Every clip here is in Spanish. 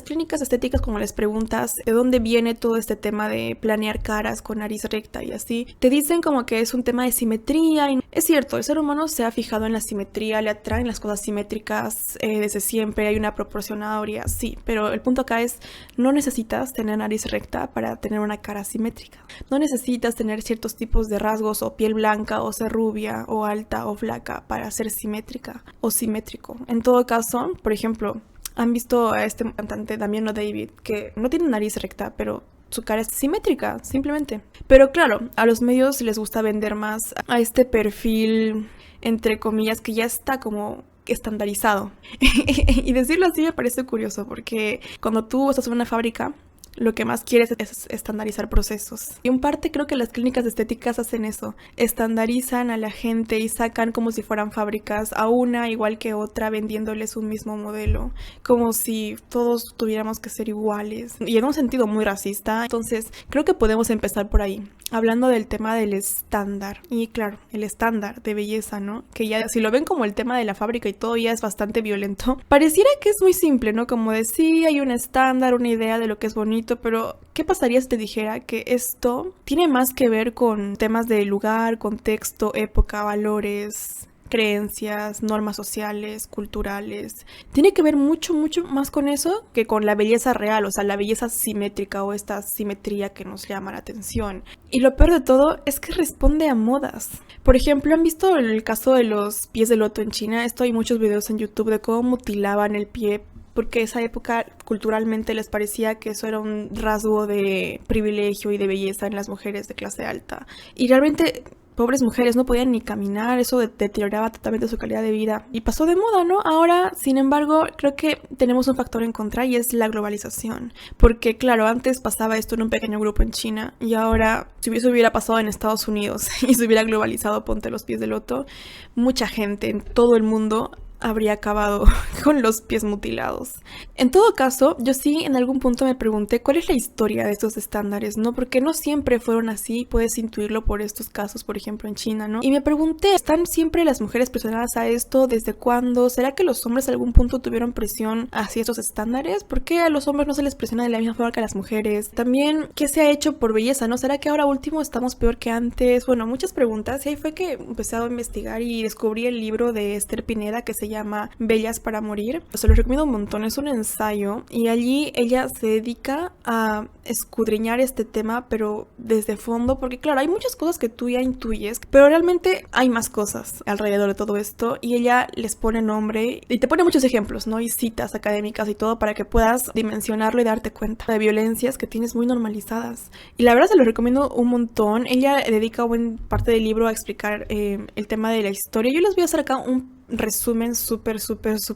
clínicas estéticas, como les preguntas de dónde viene todo este tema de planear caras con nariz recta y así, te dicen como que es un tema de simetría. Y es cierto, el ser humano se ha fijado en la simetría, le atraen las cosas simétricas desde siempre, hay una proporcionadoria, sí, pero el punto acá es, no necesitas tener nariz recta para tener una cara simétrica. No necesitas tener ciertos tipos de rasgos o piel blanca o ser rubia o alta o flaca para ser simétrica o simétrico. En todo caso, por ejemplo, han visto a este cantante Damiano David que no tiene nariz recta, pero su cara es simétrica, simplemente. Pero claro, a los medios les gusta vender más a este perfil, entre comillas, que ya está como estandarizado. Y decirlo así me parece curioso, porque cuando tú estás en una fábrica, lo que más quieres es estandarizar procesos. Y en parte creo que las clínicas estéticas hacen eso. Estandarizan a la gente y sacan como si fueran fábricas, a una igual que otra, vendiéndoles un mismo modelo. Como si todos tuviéramos que ser iguales. Y en un sentido muy racista. Entonces creo que podemos empezar por ahí. Hablando del tema del estándar. Y claro, el estándar de belleza, ¿no? Que ya si lo ven como el tema de la fábrica y todo ya es bastante violento. Pareciera que es muy simple, ¿no? Como decir, hay un estándar, una idea de lo que es bonito. Pero, ¿qué pasaría si te dijera que esto tiene más que ver con temas de lugar, contexto, época, valores, creencias, normas sociales, culturales? Tiene que ver mucho, mucho más con eso que con la belleza real, o sea, la belleza simétrica o esta simetría que nos llama la atención. Y lo peor de todo es que responde a modas. Por ejemplo, ¿han visto el caso de los pies de loto en China? Esto hay muchos videos en YouTube de cómo mutilaban el pie, porque esa época culturalmente les parecía que eso era un rasgo de privilegio y de belleza en las mujeres de clase alta. Y realmente, pobres mujeres no podían ni caminar, eso deterioraba totalmente su calidad de vida. Y pasó de moda, ¿no? Ahora, sin embargo, creo que tenemos un factor en contra y es la globalización. Porque, claro, antes pasaba esto en un pequeño grupo en China y ahora, si eso hubiera pasado en Estados Unidos y se hubiera globalizado, ponte los pies de loto, mucha gente en todo el mundo habría acabado con los pies mutilados. En todo caso, yo sí en algún punto me pregunté cuál es la historia de estos estándares, ¿no? Porque no siempre fueron así, puedes intuirlo por estos casos, por ejemplo en China, ¿no? Y me pregunté, ¿están siempre las mujeres presionadas a esto? ¿Desde cuándo? ¿Será que los hombres a algún punto tuvieron presión hacia estos estándares? ¿Por qué a los hombres no se les presiona de la misma forma que a las mujeres? También, ¿qué se ha hecho por belleza, no? ¿Será que ahora último estamos peor que antes? Bueno, muchas preguntas, y ahí fue que empecé a investigar y descubrí el libro de Esther Pineda que se llama Bellas para Morir. Se los recomiendo un montón, es un ensayo y allí ella se dedica a escudriñar este tema, pero desde fondo, porque claro, hay muchas cosas que tú ya intuyes, pero realmente hay más cosas alrededor de todo esto y ella les pone nombre y te pone muchos ejemplos, ¿no? Y citas académicas y todo para que puedas dimensionarlo y darte cuenta de violencias que tienes muy normalizadas. Y la verdad se los recomiendo un montón. Ella dedica buena parte del libro a explicar el tema de la historia. Yo les voy a hacer acá un resumen, súper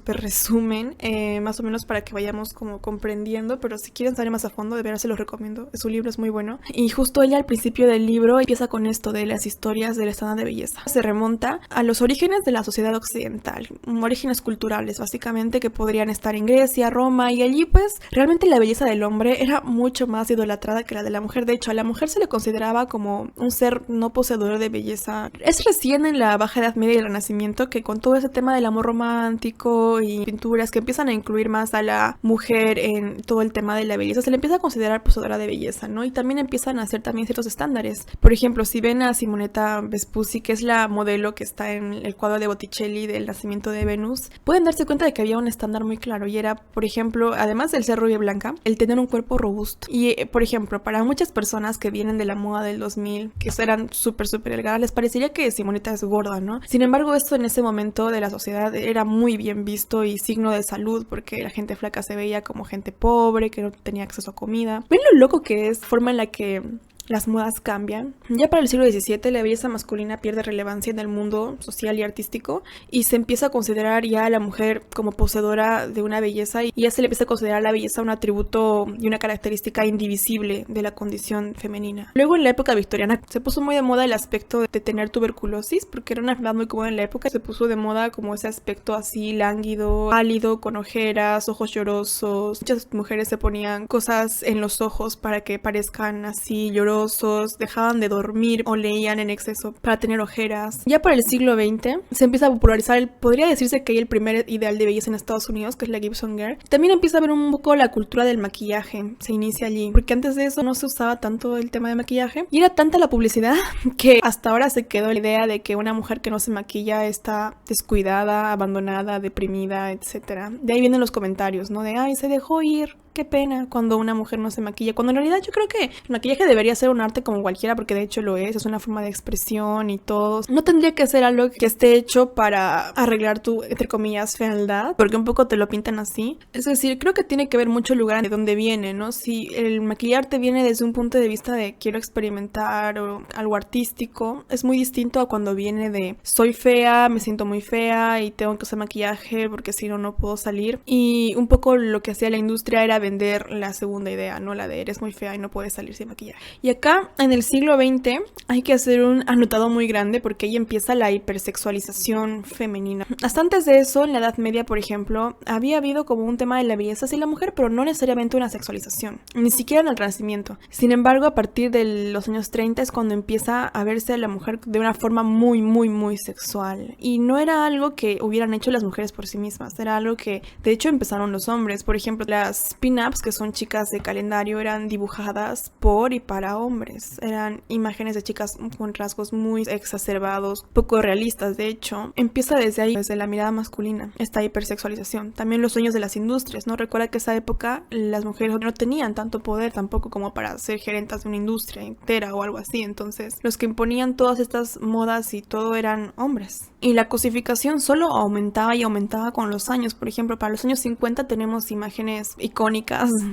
resumen, más o menos para que vayamos como comprendiendo, pero si quieren saber más a fondo, de verdad se los recomiendo, su libro es muy bueno. Y justo ella al principio del libro empieza con esto de las historias del estándar de belleza. Se remonta a los orígenes de la sociedad occidental, orígenes culturales básicamente que podrían estar en Grecia, Roma, y allí pues realmente la belleza del hombre era mucho más idolatrada que la de la mujer. De hecho, a la mujer se le consideraba como un ser no poseedor de belleza. Es recién en la Baja Edad Media y el Renacimiento que con todo ese tema del amor romántico y pinturas que empiezan a incluir más a la mujer en todo el tema de la belleza, se le empieza a considerar poseedora de belleza, ¿no? Y también empiezan a hacer también ciertos estándares. Por ejemplo, si ven a Simonetta Vespucci, que es la modelo que está en el cuadro de Botticelli del nacimiento de Venus, pueden darse cuenta de que había un estándar muy claro y era, por ejemplo, además del ser rubia y blanca, el tener un cuerpo robusto. Y, por ejemplo, para muchas personas que vienen de la moda del 2000, que eran súper delgadas, les parecería que Simonetta es gorda, ¿no? Sin embargo, esto en ese momento de la sociedad era muy bien visto y signo de salud, porque la gente flaca se veía como gente pobre, que no tenía acceso a comida. ¿Ven lo loco que es? Forma en la que las modas cambian. Ya para el siglo XVII la belleza masculina pierde relevancia en el mundo social y artístico y se empieza a considerar ya a la mujer como poseedora de una belleza y ya se le empieza a considerar la belleza un atributo y una característica indivisible de la condición femenina. Luego en la época victoriana se puso muy de moda el aspecto de tener tuberculosis porque era una enfermedad muy común en la época. Se puso de moda como ese aspecto así lánguido, pálido, con ojeras, ojos llorosos. Muchas mujeres se ponían cosas en los ojos para que parezcan así llorosos nerviosos, dejaban de dormir o leían en exceso para tener ojeras. Ya para el siglo XX se empieza a popularizar, podría decirse que hay el primer ideal de belleza en Estados Unidos, que es la Gibson Girl. También empieza a ver un poco la cultura del maquillaje, se inicia allí, porque antes de eso no se usaba tanto el tema de maquillaje y era tanta la publicidad que hasta ahora se quedó la idea de que una mujer que no se maquilla está descuidada, abandonada, deprimida, etcétera. De ahí vienen los comentarios, ¿no? De, ay, se dejó ir. Qué pena cuando una mujer no se maquilla, cuando en realidad yo creo que el maquillaje debería ser un arte como cualquiera, porque de hecho lo es una forma de expresión y todo. No tendría que ser algo que esté hecho para arreglar tu, entre comillas, fealdad, porque un poco te lo pintan así. Es decir, creo que tiene que ver mucho el lugar de dónde viene, ¿no? Si el maquillarte viene desde un punto de vista de quiero experimentar o algo artístico, es muy distinto a cuando viene de soy fea, me siento muy fea y tengo que usar maquillaje porque si no, no puedo salir. Y un poco lo que hacía la industria era vender la segunda idea, no la de eres muy fea y no puedes salir sin maquillaje. Y acá en el siglo XX hay que hacer un anotado muy grande porque ahí empieza la hipersexualización femenina. Hasta antes de eso, en la Edad Media, por ejemplo, había habido como un tema de la belleza hacia la mujer, pero no necesariamente una sexualización, ni siquiera en el Renacimiento. Sin embargo, a partir de los años 30 es cuando empieza a verse a la mujer de una forma muy sexual. Y no era algo que hubieran hecho las mujeres por sí mismas, era algo que de hecho empezaron los hombres. Por ejemplo, las pin-ups, que son chicas de calendario, eran dibujadas por y para hombres. Eran imágenes de chicas con rasgos muy exacerbados, poco realistas. De hecho, empieza desde ahí, desde la mirada masculina, esta hipersexualización. También los sueños de las industrias, ¿no? Recuerda que esa época las mujeres no tenían tanto poder tampoco como para ser gerentas de una industria entera o algo así. Entonces, los que imponían todas estas modas y todo eran hombres. Y la cosificación solo aumentaba y aumentaba con los años. Por ejemplo, para los años 50 tenemos imágenes icónicas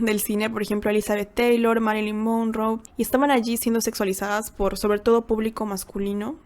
del cine, por ejemplo Elizabeth Taylor, Marilyn Monroe, y estaban allí siendo sexualizadas por sobre todo público masculino.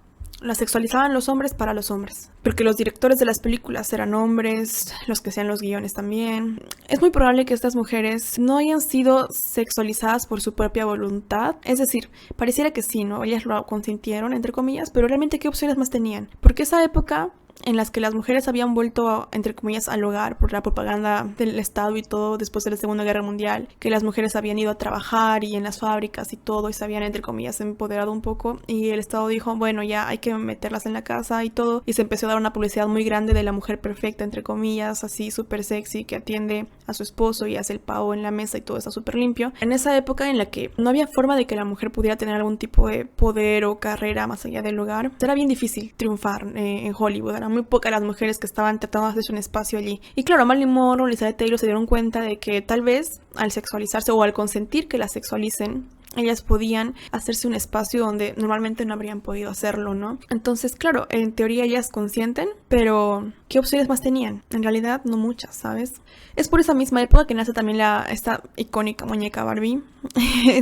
Las sexualizaban los hombres para los hombres, porque los directores de las películas eran hombres, los que hacían los guiones también. Es muy probable que estas mujeres no hayan sido sexualizadas por su propia voluntad, es decir, pareciera que sí, ¿no? Ellas lo consintieron, entre comillas, pero realmente ¿qué opciones más tenían? Porque esa época en las que las mujeres habían vuelto, entre comillas, al hogar por la propaganda del Estado y todo después de la Segunda Guerra Mundial, que las mujeres habían ido a trabajar y en las fábricas y todo y se habían, entre comillas, empoderado un poco y el Estado dijo, bueno, ya hay que meterlas en la casa y todo, y se empezó a dar una publicidad muy grande de la mujer perfecta, entre comillas, así súper sexy, que atiende a su esposo y hace el pavo en la mesa y todo está súper limpio. En esa época en la que no había forma de que la mujer pudiera tener algún tipo de poder o carrera más allá del hogar, era bien difícil triunfar en Hollywood. Eran muy pocas las mujeres que estaban tratando de hacerse un espacio allí. Y claro, Marilyn Monroe, Elizabeth Taylor se dieron cuenta de que tal vez al sexualizarse o al consentir que la sexualicen, ellas podían hacerse un espacio donde normalmente no habrían podido hacerlo, ¿no? Entonces, claro, en teoría ellas consienten, pero ¿qué opciones más tenían? En realidad, no muchas, ¿sabes? Es por esa misma época que nace también esta icónica muñeca Barbie.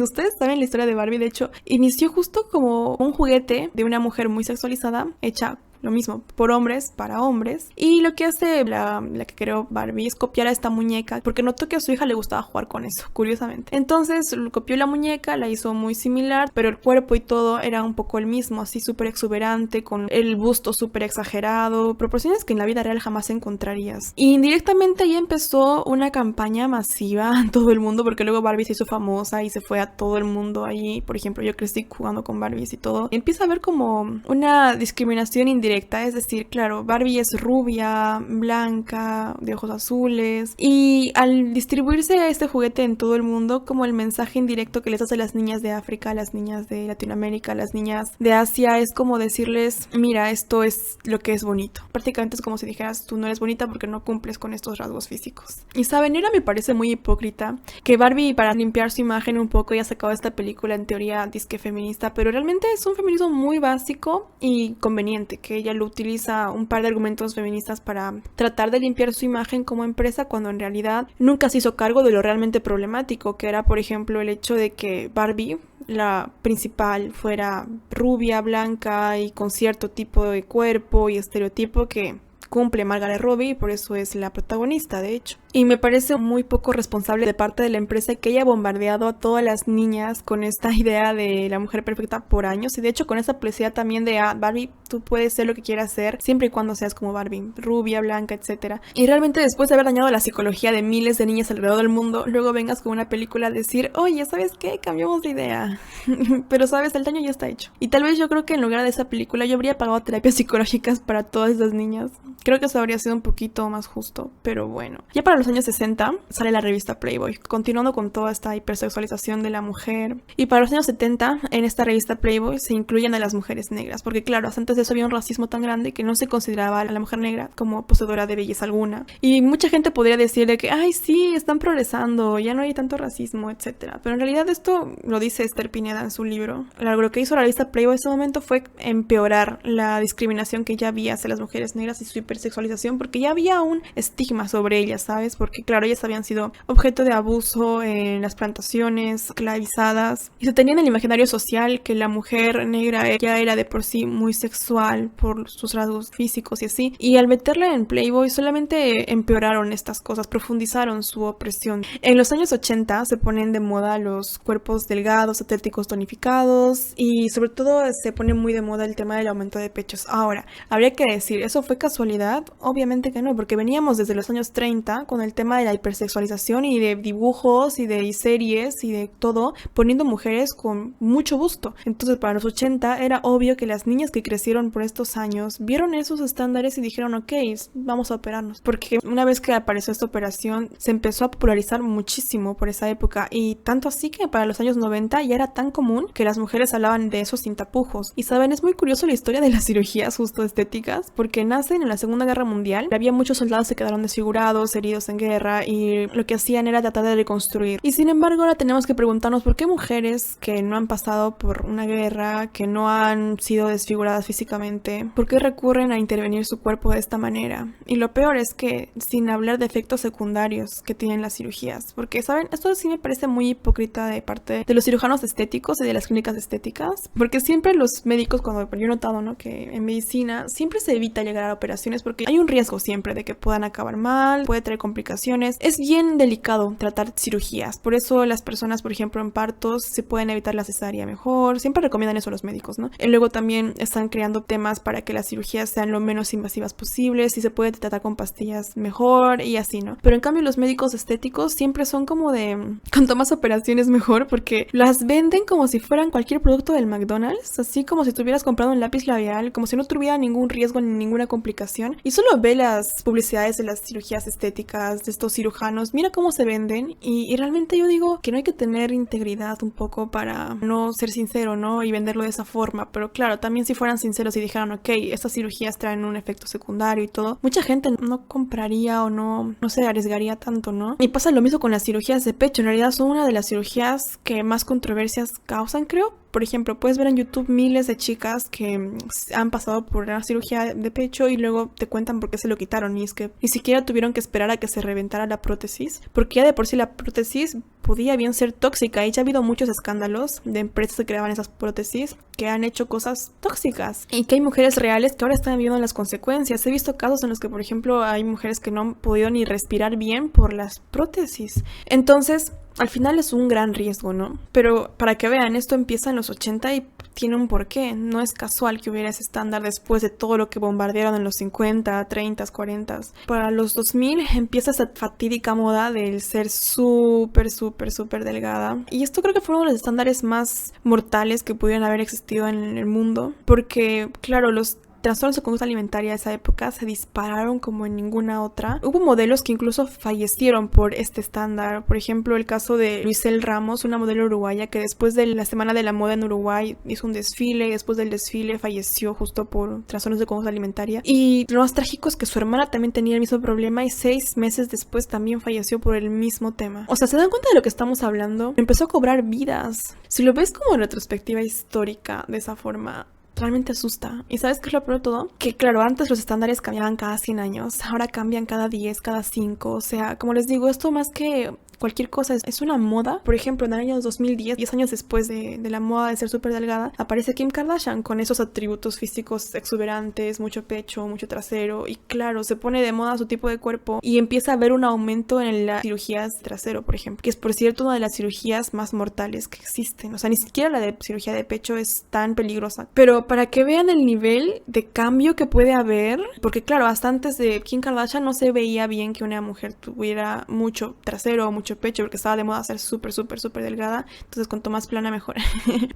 Ustedes saben la historia de Barbie, de hecho, inició justo como un juguete de una mujer muy sexualizada, hecha lo mismo, por hombres, para hombres. Y lo que hace la que creó Barbie es copiar a esta muñeca, porque notó que a su hija le gustaba jugar con eso, curiosamente. Entonces copió la muñeca, la hizo muy similar, pero el cuerpo y todo era un poco el mismo, así súper exuberante, con el busto súper exagerado, proporciones que en la vida real jamás encontrarías. Y indirectamente ahí empezó una campaña masiva en todo el mundo, porque luego Barbie se hizo famosa y se fue a todo el mundo ahí. Por ejemplo, yo crecí jugando con Barbies y todo. Y empieza a haber como una discriminación indirecta. Es decir, claro, Barbie es rubia, blanca, de ojos azules, y al distribuirse este juguete en todo el mundo, como el mensaje indirecto que les hace a las niñas de África, a las niñas de Latinoamérica, a las niñas de Asia, es como decirles, mira, esto es lo que es bonito. Prácticamente es como si dijeras, tú no eres bonita porque no cumples con estos rasgos físicos. Y saben, era me parece muy hipócrita que Barbie, para limpiar su imagen un poco, ya sacado esta película en teoría disque feminista, pero realmente es un feminismo muy básico y conveniente, que ella lo utiliza un par de argumentos feministas para tratar de limpiar su imagen como empresa, cuando en realidad nunca se hizo cargo de lo realmente problemático, que era, por ejemplo, el hecho de que Barbie, la principal, fuera rubia, blanca y con cierto tipo de cuerpo y estereotipo que cumple Margaret Robbie, y por eso es la protagonista, de hecho. Y me parece muy poco responsable de parte de la empresa que haya bombardeado a todas las niñas con esta idea de la mujer perfecta por años. Y de hecho con esa publicidad también de Barbie, tú puedes ser lo que quieras ser, siempre y cuando seas como Barbie, rubia, blanca, etcétera. Y realmente después de haber dañado la psicología de miles de niñas alrededor del mundo, luego vengas con una película a decir, oye, ¿sabes qué? Cambiamos de idea. Pero sabes, el daño ya está hecho. Y tal vez yo creo que en lugar de esa película yo habría pagado terapias psicológicas para todas esas niñas. Creo que eso habría sido un poquito más justo, pero bueno. Ya para los años 60 sale la revista Playboy, continuando con toda esta hipersexualización de la mujer. Y para los años 70, en esta revista Playboy se incluyen a las mujeres negras, porque claro, antes de eso había un racismo tan grande que no se consideraba a la mujer negra como poseedora de belleza alguna. Y mucha gente podría decirle que, ay, sí, están progresando, ya no hay tanto racismo, etcétera. Pero en realidad esto lo dice Esther Pineda en su libro. Lo que hizo la revista Playboy en ese momento fue empeorar la discriminación que ya había hacia las mujeres negras y su hipersexualización, porque ya había un estigma sobre ellas, ¿sabes? Porque claro, ellas habían sido objeto de abuso en las plantaciones, esclavizadas, y se tenía en el imaginario social que la mujer negra ya era de por sí muy sexual por sus rasgos físicos y así, y al meterla en Playboy solamente empeoraron estas cosas, profundizaron su opresión. En los años 80 se ponen de moda los cuerpos delgados, atléticos, tonificados, y sobre todo se pone muy de moda el tema del aumento de pechos. Ahora, habría que decir, ¿eso fue casualidad? Obviamente que no, porque veníamos desde los años 30 con el tema de la hipersexualización y de dibujos y de series y de todo, poniendo mujeres con mucho busto. Entonces para los 80 era obvio que las niñas que crecieron por estos años vieron esos estándares y dijeron, ok, vamos a operarnos. Porque una vez que apareció esta operación se empezó a popularizar muchísimo por esa época, y tanto así que para los años 90 ya era tan común que las mujeres hablaban de eso sin tapujos. Y saben, es muy curioso la historia de las cirugías justo estéticas, porque nacen en la Segunda Guerra Mundial. Había muchos soldados que quedaron desfigurados, heridos en guerra, y lo que hacían era tratar de reconstruir. Y sin embargo ahora tenemos que preguntarnos por qué mujeres que no han pasado por una guerra, que no han sido desfiguradas físicamente, por qué recurren a intervenir su cuerpo de esta manera. Y lo peor es que sin hablar de efectos secundarios que tienen las cirugías, porque saben, esto sí me parece muy hipócrita de parte de los cirujanos estéticos y de las clínicas estéticas, porque siempre los médicos, cuando yo he notado, ¿no?, que en medicina siempre se evita llegar a operaciones porque hay un riesgo siempre de que puedan acabar mal, puede traer complicaciones. Es bien delicado tratar cirugías, por eso las personas, por ejemplo, en partos se pueden evitar la cesárea mejor, siempre recomiendan eso los médicos, ¿no? Y luego también están creando temas para que las cirugías sean lo menos invasivas posibles, si se puede tratar con pastillas mejor y así, ¿no? Pero en cambio los médicos estéticos siempre son como de cuanto más operaciones mejor, porque las venden como si fueran cualquier producto del McDonald's, así como si tuvieras comprado un lápiz labial, como si no tuviera ningún riesgo ni ninguna complicación. Y solo ve las publicidades de las cirugías estéticas de estos cirujanos, mira cómo se venden, y realmente yo digo que no hay que tener integridad un poco para no ser sincero, ¿no?, y venderlo de esa forma. Pero claro, también si fueran sinceros y dijeran, ok, estas cirugías traen un efecto secundario y todo, mucha gente no compraría o no se arriesgaría tanto, ¿no? Y pasa lo mismo con las cirugías de pecho. En realidad son una de las cirugías que más controversias causan, creo. Por ejemplo, puedes ver en YouTube miles de chicas que han pasado por una cirugía de pecho y luego te cuentan por qué se lo quitaron, y es que ni siquiera tuvieron que esperar a que se reventara la prótesis, porque ya de por sí la prótesis podía bien ser tóxica, y ya ha habido muchos escándalos de empresas que creaban esas prótesis que han hecho cosas tóxicas, y que hay mujeres reales que ahora están viviendo las consecuencias. He visto casos en los que, por ejemplo, hay mujeres que no han podido ni respirar bien por las prótesis. Entonces, al final es un gran riesgo, ¿no? Pero para que vean, esto empieza en los 80 y tiene un porqué. No es casual que hubiera ese estándar después de todo lo que bombardearon en los 50, 30, 40. Para los 2000 empieza esa fatídica moda del ser súper delgada. Y esto creo que fue uno de los estándares más mortales que pudieran haber existido en el mundo. Porque, claro, los trastornos de conducta alimentaria de esa época se dispararon como en ninguna otra. Hubo modelos que incluso fallecieron por este estándar. Por ejemplo, el caso de Luisel Ramos, una modelo uruguaya que después de la Semana de la Moda en Uruguay hizo un desfile, y después del desfile falleció justo por trastornos de conducta alimentaria. Y lo más trágico es que su hermana también tenía el mismo problema, y 6 meses después también falleció por el mismo tema. O sea, ¿se dan cuenta de lo que estamos hablando? Empezó a cobrar vidas. Si lo ves como en retrospectiva histórica de esa forma, realmente asusta. ¿Y sabes qué es lo peor de todo? Que claro, antes los estándares cambiaban cada 100 años, ahora cambian cada 10, cada 5. O sea, como les digo, esto más que cualquier cosa es una moda. Por ejemplo, en el año 2010, 10 años después de la moda de ser súper delgada, aparece Kim Kardashian con esos atributos físicos exuberantes, mucho pecho, mucho trasero, y claro, se pone de moda su tipo de cuerpo y empieza a haber un aumento en las cirugías de trasero, por ejemplo, que es por cierto una de las cirugías más mortales que existen. O sea, ni siquiera la de cirugía de pecho es tan peligrosa. Pero para que vean el nivel de cambio que puede haber, porque claro, hasta antes de Kim Kardashian no se veía bien que una mujer tuviera mucho trasero o mucho pecho, porque estaba de moda ser súper delgada, entonces cuanto más plana mejor.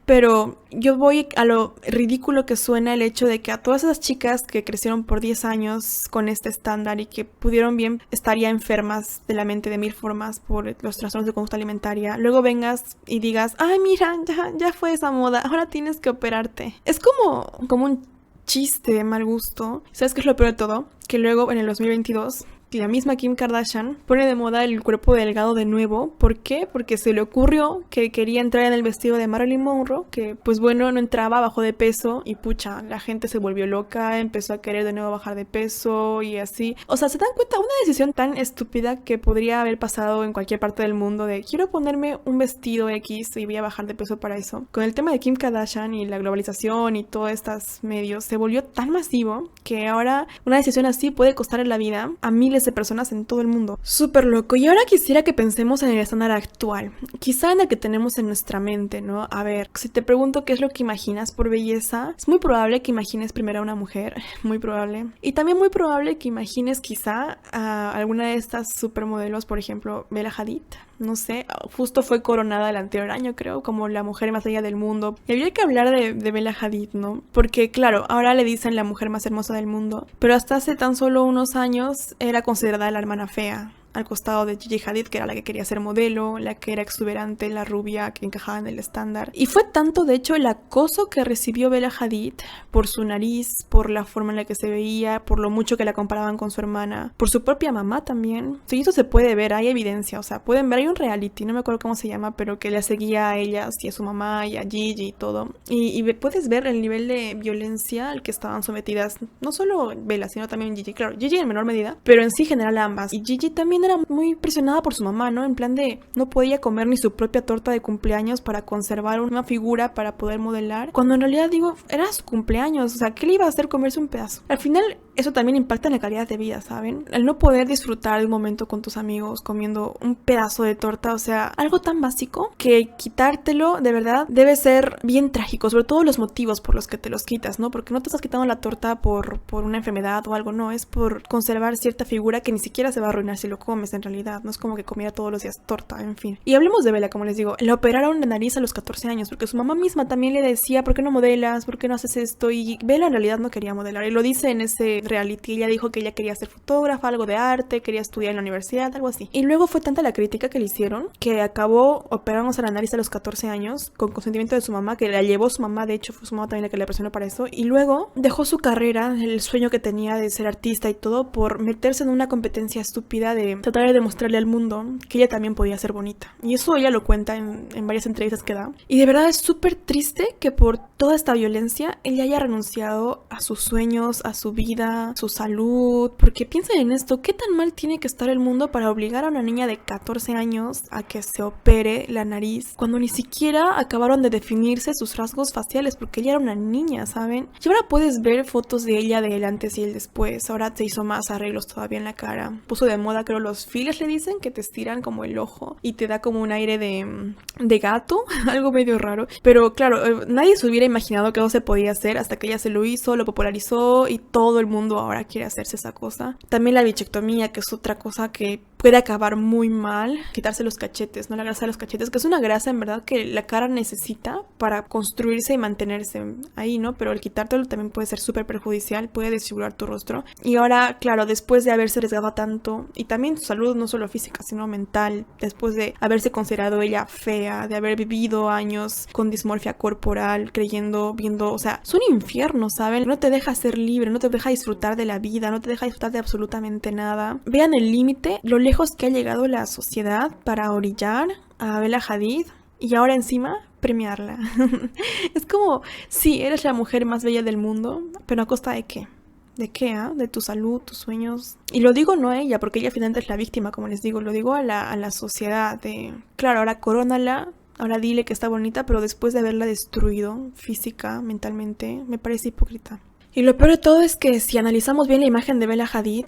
Pero yo voy a lo ridículo que suena el hecho de que a todas esas chicas que crecieron por 10 años con este estándar y que pudieron bien estar ya enfermas de la mente de mil formas por los trastornos de conducta alimentaria, luego vengas y digas, ay mira, ya fue esa moda, ahora tienes que operarte. Es como un chiste de mal gusto. ¿Sabes qué es lo peor de todo? Que luego en el 2022 la misma Kim Kardashian pone de moda el cuerpo delgado de nuevo. ¿Por qué? Porque se le ocurrió que quería entrar en el vestido de Marilyn Monroe, que pues bueno, no entraba, bajó de peso y pucha, la gente se volvió loca, empezó a querer de nuevo bajar de peso y así. O sea, ¿se dan cuenta? Una decisión tan estúpida que podría haber pasado en cualquier parte del mundo de quiero ponerme un vestido X y voy a bajar de peso para eso. Con el tema de Kim Kardashian y la globalización y todos estos medios, se volvió tan masivo que ahora una decisión así puede costarle la vida a miles de personas en todo el mundo. Súper loco. Y ahora quisiera que pensemos en el estándar actual, quizá en el que tenemos en nuestra mente, ¿no? A ver, si te pregunto qué es lo que imaginas por belleza, es muy probable que imagines primero a una mujer, muy probable. Y también muy probable que imagines quizá a alguna de estas supermodelos, por ejemplo, Bella Hadid. No sé, justo fue coronada el anterior año, creo, como la mujer más bella del mundo. Y habría que hablar de Bella Hadid, ¿no? Porque, claro, ahora le dicen la mujer más hermosa del mundo, pero hasta hace tan solo unos años era considerada la hermana fea, al costado de Gigi Hadid, que era la que quería ser modelo, la que era exuberante, la rubia, que encajaba en el estándar. Y fue tanto, de hecho, el acoso que recibió Bella Hadid por su nariz, por la forma en la que se veía, por lo mucho que la comparaban con su hermana, por su propia mamá también. Sí, eso se puede ver, hay evidencia, o sea, pueden ver, hay un reality, no me acuerdo cómo se llama, pero que la seguía a ellas y a su mamá y a Gigi y todo. Y puedes ver el nivel de violencia al que estaban sometidas, no solo Bella, sino también Gigi. Claro, Gigi en menor medida, pero en sí, en general ambas. Y Gigi también era muy presionada por su mamá, ¿no? En plan de no podía comer ni su propia torta de cumpleaños para conservar una figura para poder modelar, cuando en realidad digo, era su cumpleaños, o sea, ¿qué le iba a hacer comerse un pedazo? Al final eso también impacta en la calidad de vida, ¿saben? El no poder disfrutar de un momento con tus amigos comiendo un pedazo de torta, o sea, algo tan básico que quitártelo de verdad debe ser bien trágico, sobre todo los motivos por los que te los quitas, ¿no? Porque no te estás quitando la torta por una enfermedad o algo, no, es por conservar cierta figura que ni siquiera se va a arruinar si lo comes en realidad, no es como que comiera todos los días torta, en fin. Y hablemos de Bella, como les digo, le operaron la nariz a los 14 años porque su mamá misma también le decía, ¿por qué no modelas? ¿Por qué no haces esto? Y Bella en realidad no quería modelar, y lo dice en ese reality. Ella dijo que ella quería ser fotógrafa, algo de arte, quería estudiar en la universidad, algo así. Y luego fue tanta la crítica que le hicieron que acabó operándose la nariz a los 14 años con consentimiento de su mamá, que la llevó su mamá, de hecho fue su mamá también la que le presionó para eso. Y luego dejó su carrera, el sueño que tenía de ser artista y todo, por meterse en una competencia estúpida de tratar de demostrarle al mundo que ella también podía ser bonita. Y eso ella lo cuenta en varias entrevistas que da. Y de verdad es súper triste que por toda esta violencia ella haya renunciado a sus sueños, a su vida, a su salud. Porque piensen en esto, ¿qué tan mal tiene que estar el mundo para obligar a una niña de 14 años a que se opere la nariz cuando ni siquiera acabaron de definirse sus rasgos faciales? Porque ella era una niña, ¿saben? Y ahora puedes ver fotos de ella del antes y el después. Ahora se hizo más arreglos todavía en la cara. Puso de moda, creo, los fillers, le dicen, que te estiran como el ojo y te da como un aire de gato, algo medio raro. Pero claro, nadie se hubiera imaginado que eso se podía hacer hasta que ella se lo hizo, lo popularizó y todo el mundo ahora quiere hacerse esa cosa. También la bichectomía, que es otra cosa que puede acabar muy mal, quitarse los cachetes, ¿no? La grasa de los cachetes, que es una grasa en verdad que la cara necesita para construirse y mantenerse ahí, ¿no? Pero el quitártelo también puede ser súper perjudicial, puede desfigurar tu rostro. Y ahora, claro, después de haberse arriesgado tanto, y también su salud no solo física, sino mental, después de haberse considerado ella fea, de haber vivido años con dismorfia corporal, viendo, o sea, es un infierno, ¿saben? No te deja ser libre, no te deja disfrutar de la vida, no te deja disfrutar de absolutamente nada. Vean el límite, lo lejos que ha llegado la sociedad para orillar a Bella Hadid y ahora encima premiarla. Es como, sí, eres la mujer más bella del mundo, pero ¿a costa de qué? ¿De qué? De tu salud, tus sueños. Y lo digo no a ella, porque ella finalmente es la víctima, como les digo. Lo digo a la sociedad. Claro, ahora corónala, ahora dile que está bonita, pero después de haberla destruido física, mentalmente, me parece hipócrita. Y lo peor de todo es que si analizamos bien la imagen de Bella Hadid,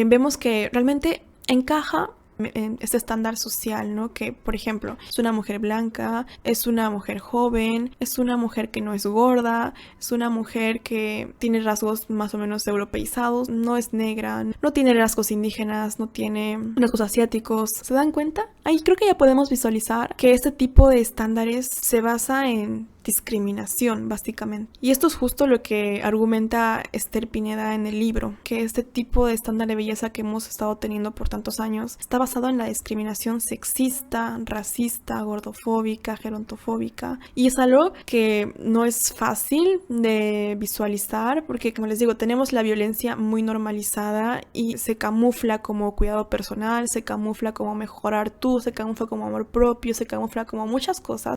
vemos que realmente encaja en este estándar social, ¿no? Que, por ejemplo, es una mujer blanca, es una mujer joven, es una mujer que no es gorda, es una mujer que tiene rasgos más o menos europeizados, no es negra, no tiene rasgos indígenas, no tiene rasgos asiáticos. ¿Se dan cuenta? Ahí creo que ya podemos visualizar que este tipo de estándares se basa en discriminación, básicamente. Y esto es justo lo que argumenta Esther Pineda en el libro, que este tipo de estándar de belleza que hemos estado teniendo por tantos años está basado en la discriminación sexista, racista, gordofóbica, gerontofóbica, y es algo que no es fácil de visualizar porque, como les digo, tenemos la violencia muy normalizada y se camufla como cuidado personal, se camufla como mejorar tú, se camufla como amor propio, se camufla como muchas cosas,